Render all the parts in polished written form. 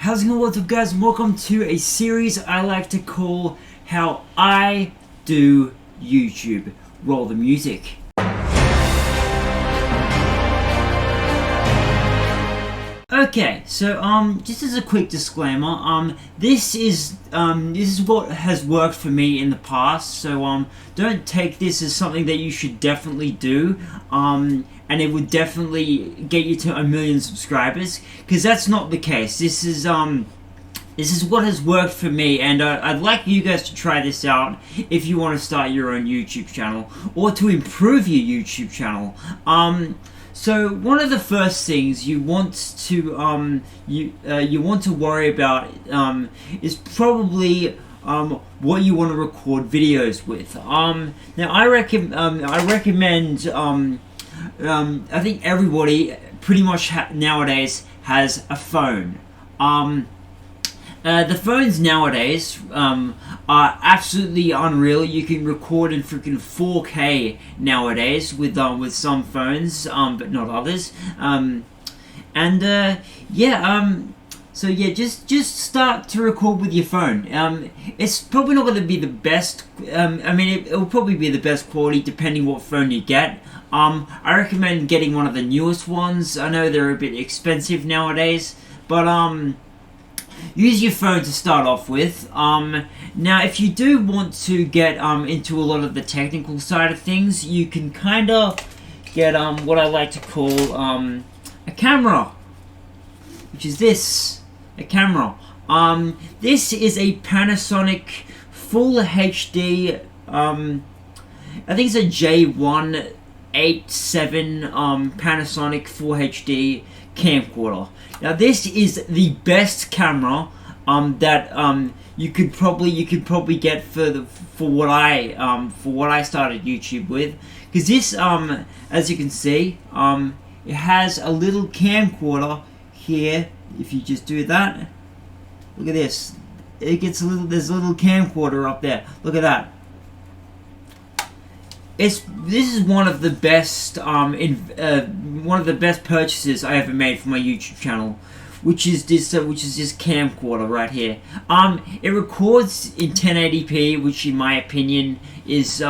How's it going, what's up guys, and welcome to a series I like to call How I Do YouTube. Roll the music. Okay, so just as a quick disclaimer, this is what has worked for me in the past, so don't take this as something that you should definitely do, and it would definitely get you to 1 million subscribers, because that's not the case. This is what has worked for me, and I'd like you guys to try this out if you want to start your own YouTube channel, or to improve your YouTube channel. So one of the first things you want to you want to worry about is probably what you want to record videos with. Now I recommend I think everybody pretty much nowadays has a phone. The phones nowadays are absolutely unreal. You can record in freaking 4K nowadays with some phones, but not others. So yeah, just start to record with your phone. It's probably not going to be the best. I mean, it will probably be the best quality depending what phone you get. I recommend getting one of the newest ones. I know they're a bit expensive nowadays, but use your phone to start off with. Now, if you do want to get into a lot of the technical side of things, you can kind of get what I like to call a camera, which is a camera. This is a Panasonic Full HD. I think it's a J187 Panasonic Full HD camcorder. Now this is the best camera that you could probably get for what I started YouTube with, because this as you can see it has a little camcorder here. If you just do that, look at this, it gets there's a little camcorder up there. Look at that. This is one of the best one of the best purchases I ever made for my YouTube channel, which is this camcorder right here. It records in 1080p, which in my opinion is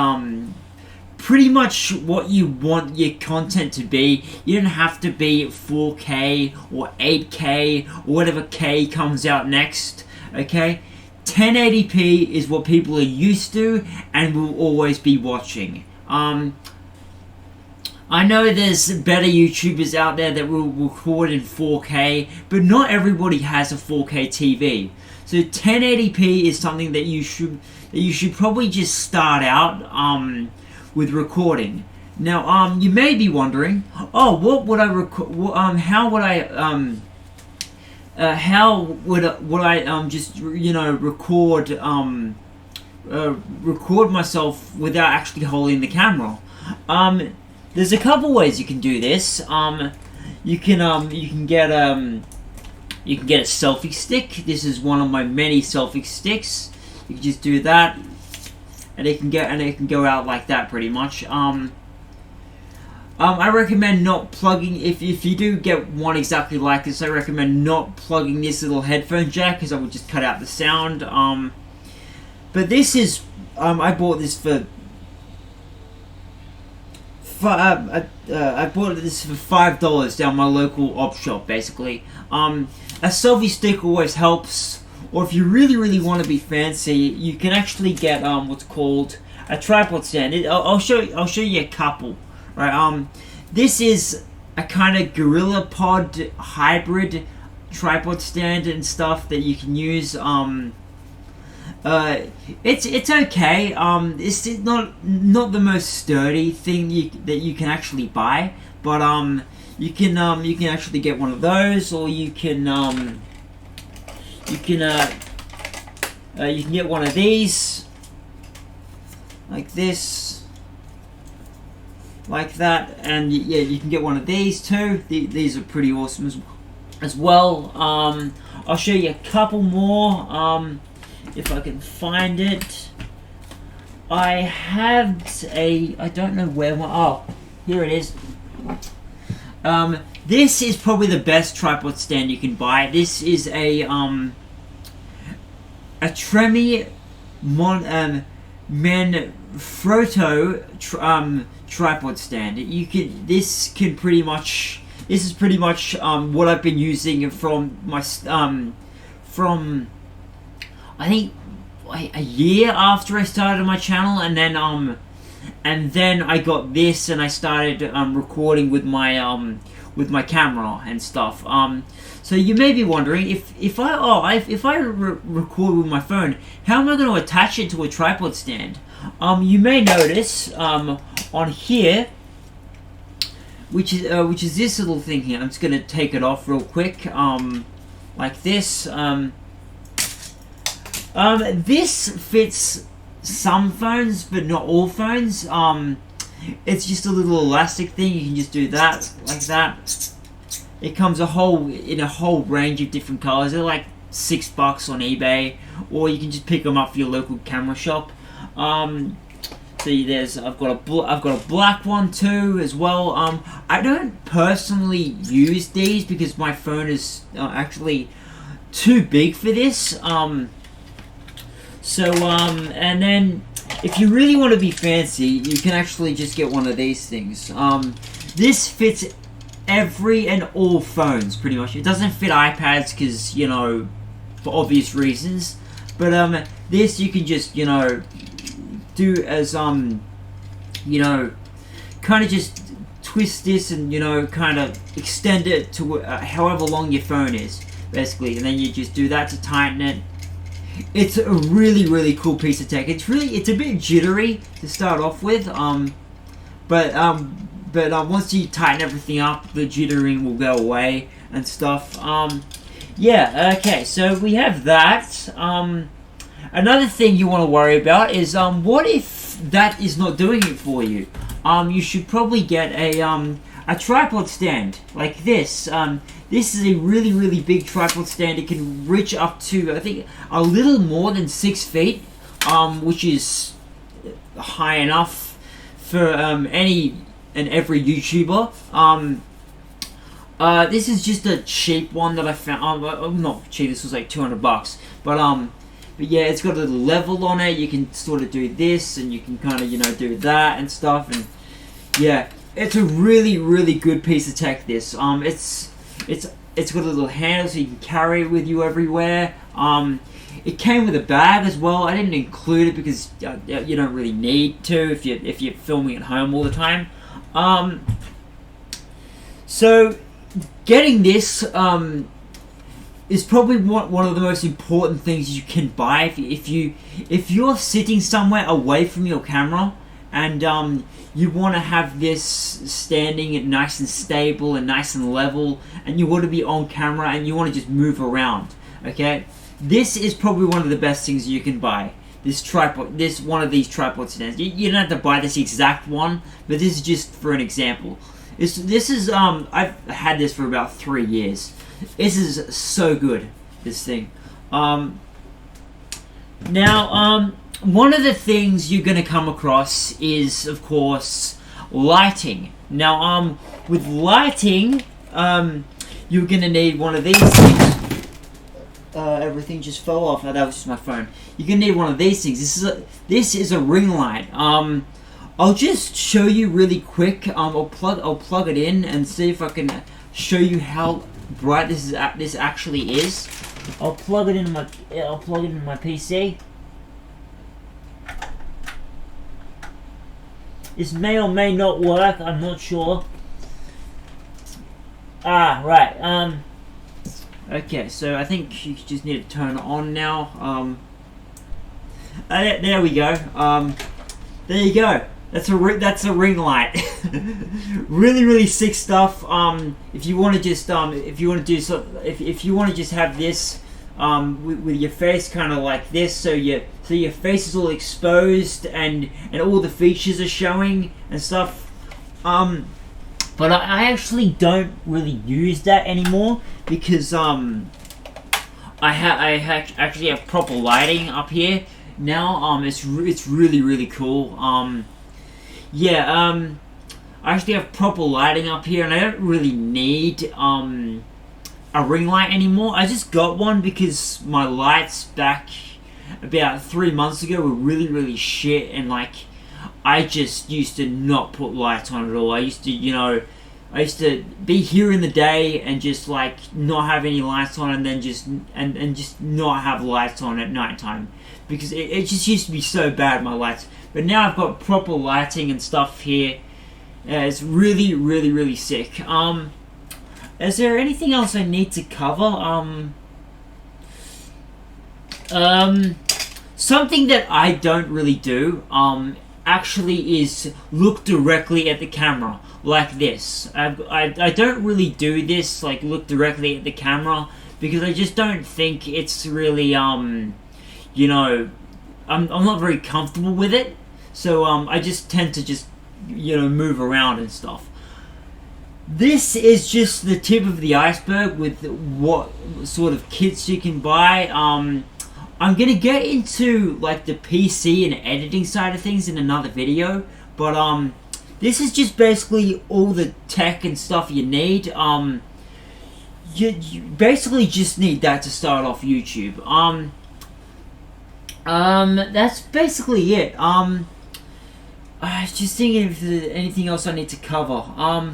pretty much what you want your content to be. You don't have to be 4K or 8K or whatever K comes out next. Okay, 1080p is what people are used to and will always be watching. I know there's better YouTubers out there that will record in 4K, but not everybody has a 4K TV. So 1080p is something that you should probably just start out with recording. Now, you may be wondering, oh, what would I record? How would I just record myself without actually holding the camera? There's a couple ways you can do this. You can get a selfie stick. This is one of my many selfie sticks. You can just do that, and it can go out like that pretty much. I recommend not plugging, if you do get one exactly like this, I recommend not plugging this little headphone jack, because I would just cut out the sound. But this is, I bought this for I bought this for $5 down my local op shop, basically. A selfie stick always helps, or if you really want to be fancy, you can actually get what's called a tripod stand. I'll show you a couple. Right, this is a kind of Gorilla Pod hybrid tripod stand and stuff that you can use. It's okay. It's not the most sturdy thing that you can actually buy, but you can actually get one of those, or you can get one of these, like this, like that, and yeah, you can get one of these too. These are pretty awesome as well. I'll show you a couple more. If I can find it. I have I don't know where one, oh, here it is. this is probably the best tripod stand you can buy. This is a Tremi Manfrotto tripod stand. This is pretty much what I've been using from my from I think a year after I started my channel, and then I got this and I started recording with my camera and stuff. So you may be wondering, if I record with my phone, how am I going to attach it to a tripod stand? You may notice on here, which is this little thing here. I'm just going to take it off real quick, like this. This fits some phones, but not all phones. It's just a little elastic thing. You can just do that, like that. It comes in a whole range of different colors. They're like $6 on eBay, or you can just pick them up for your local camera shop. See, I've got a black one too as well. I don't personally use these because my phone is actually too big for this. And then if you really want to be fancy, you can actually just get one of these things. This fits every and all phones, pretty much. It doesn't fit iPads because, you know, for obvious reasons. But this you can just, you know, do as you know, kind of just twist this and, you know, kind of extend it to however long your phone is, basically, and then you just do that to tighten it. It's a really, really cool piece of tech. It's a bit jittery to start off with, but once you tighten everything up, the jittering will go away and stuff. Yeah, okay, so we have that. Another thing you want to worry about is what if that is not doing it for you? You should probably get a tripod stand like this. This is a really, really big tripod stand. It can reach up to, I think, a little more than 6 feet, which is high enough for any and every YouTuber. This is just a cheap one that I found. Not cheap. This was like $200, but yeah, it's got a little level on it. You can sort of do this, and you can kind of, you know, do that and stuff. And yeah, it's a really, really good piece of tech. This it's got a little handle so you can carry it with you everywhere. It came with a bag as well. I didn't include it because you don't really need to if you're filming at home all the time. So getting this is probably one of the most important things you can buy if you're sitting somewhere away from your camera and you want to have this standing nice and stable and nice and level, and you want to be on camera and you want to just move around. Okay, this is probably one of the best things you can buy. One of these tripod stands. You don't have to buy this exact one, but this is just for an example. This is I've had this for about 3 years. This is so good, this thing. Now, one of the things you're going to come across is, of course, lighting. Now, with lighting, you're going to need one of these things. Everything just fell off. Oh, that was just my phone. You're going to need one of these things. This is a ring light. I'll just show you really quick. I'll plug it in and see if I can show you how bright this actually is. I'll plug it into my PC. This may or may not work. I'm not sure. Right. Okay, so I think you just need to turn it on now. There we go. There you go. That's a ring light. Really, really sick stuff. If you want to just if you want to just have this with your face kind of like this, so your face is all exposed and all the features are showing and stuff. But I actually don't really use that anymore because I actually have proper lighting up here now. It's really, really cool. Yeah, I actually have proper lighting up here, and I don't really need a ring light anymore. I just got one because my lights back about 3 months ago were really shit, and like I just used to not put lights on at all. I used to be here in the day and just like not have any lights on, and then just not have lights on at nighttime, because it just used to be so bad, my lights. But now I've got proper lighting and stuff here. It's really sick. Is there anything else I need to cover? Something that I don't really do, actually, is look directly at the camera like this. I don't really do this, like look directly at the camera, because I just don't think it's really, I'm not very comfortable with it. So I just tend to just, move around and stuff. This is just the tip of the iceberg with what sort of kits you can buy. I'm gonna get into like the PC and editing side of things in another video, but this is just basically all the tech and stuff you need. You basically just need that to start off YouTube. That's basically it. I was just thinking if there's anything else I need to cover. I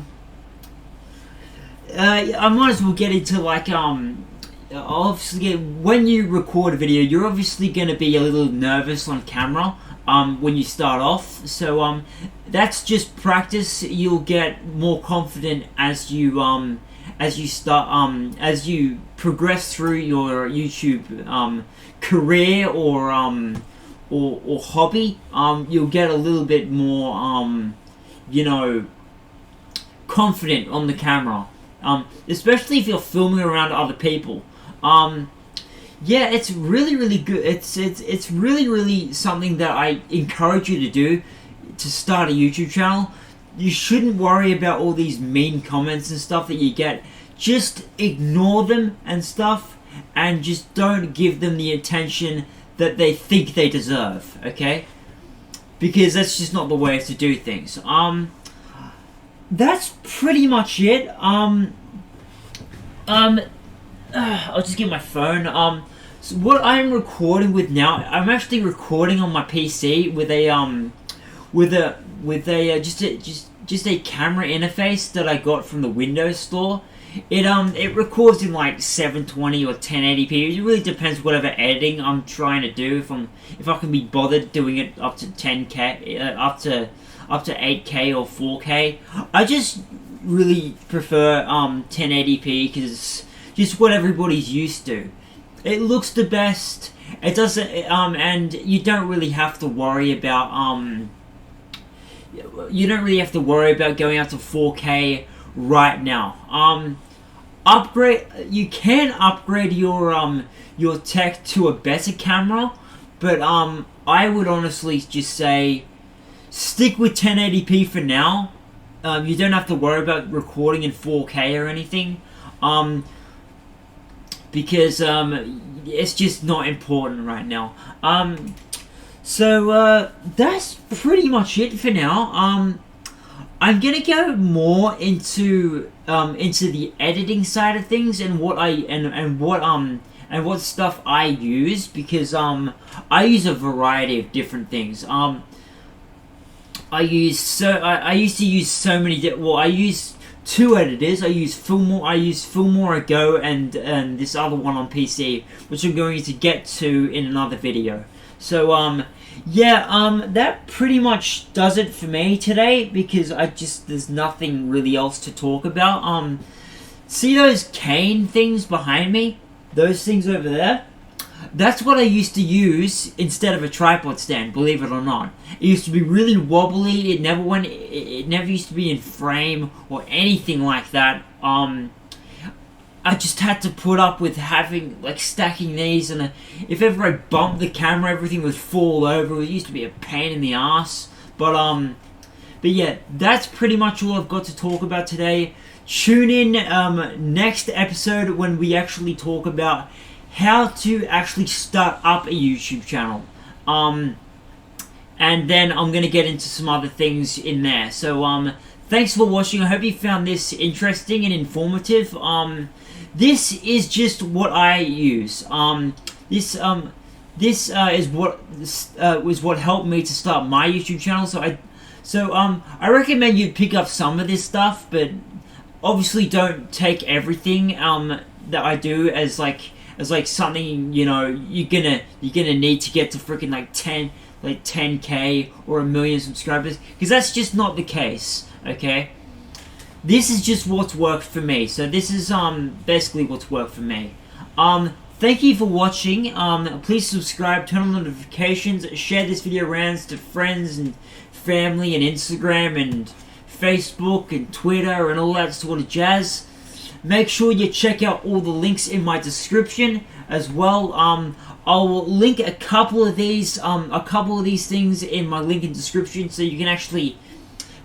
might as well get into like obviously when you record a video, you're obviously going to be a little nervous on camera when you start off. So that's just practice. You'll get more confident as you start as you progress through your YouTube career or hobby. You'll get a little bit more confident on the camera. Especially if you're filming around other people. Yeah, it's really good. It's really something that I encourage you to do to start a YouTube channel. You shouldn't worry about all these mean comments and stuff that you get. Just ignore them and stuff, and just don't give them the attention that they think they deserve, okay? Because that's just not the way to do things. That's pretty much it. I'll just get my phone. So what I'm recording with now, I'm actually recording on my PC with just a camera interface that I got from the Windows store. It records in like 720 or 1080p. It really depends whatever editing I'm trying to do. If I can be bothered doing it up to 10K, up to 8K or 4K. I just really prefer 1080p because it's just what everybody's used to. It looks the best. It doesn't, and you don't really have to worry about going up to 4K right now. You can upgrade your tech to a better camera, but I would honestly just say stick with 1080p for now. You don't have to worry about recording in 4K or anything, because it's just not important right now. So that's pretty much it for now. I'm gonna go more into the editing side of things and what stuff I use, because I use a variety of different things. I used to use so many. I use two editors. I use Filmora Go and this other one on PC, which I'm going to get to in another video. So that pretty much does it for me today, because there's nothing really else to talk about. See those cane things behind me? Those things over there? That's what I used to use instead of a tripod stand, believe it or not. It used to be really wobbly. It never used to be in frame or anything like that. I just had to put up with stacking these, and if ever I bumped the camera, everything would fall over. It used to be a pain in the ass. But yeah, that's pretty much all I've got to talk about today. Tune in next episode when we actually talk about how to actually start up a YouTube channel. And then I'm going to get into some other things in there. So, thanks for watching. I hope you found this interesting and informative. This is just what I use. This is what was what helped me to start my YouTube channel. So I recommend you pick up some of this stuff, but obviously don't take everything that I do as like something you're gonna need to get to freaking like 10k or 1 million subscribers, because that's just not the case. Okay, this is just what's worked for me. So this is basically what's worked for me. Thank you for watching. Please subscribe, turn on notifications, share this video around to friends and family and Instagram and Facebook and Twitter and all that sort of jazz. Make sure you check out all the links in my description as well. I'll link a couple of these things in my link in description, so you can actually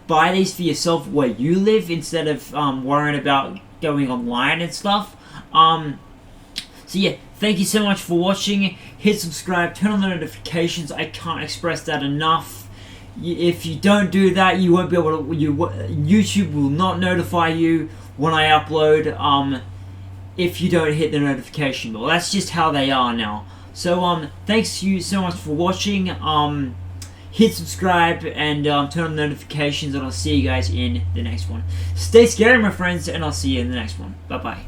buy these for yourself where you live instead of worrying about going online and stuff. So yeah, thank you so much for watching. Hit subscribe, turn on the notifications. I can't express that enough. If you don't do that, you won't be able to. YouTube will not notify you when I upload. If you don't hit the notification bell, that's just how they are now. So thanks you so much for watching. Hit subscribe and turn on notifications, and I'll see you guys in the next one. Stay scary, my friends, and I'll see you in the next one. Bye bye.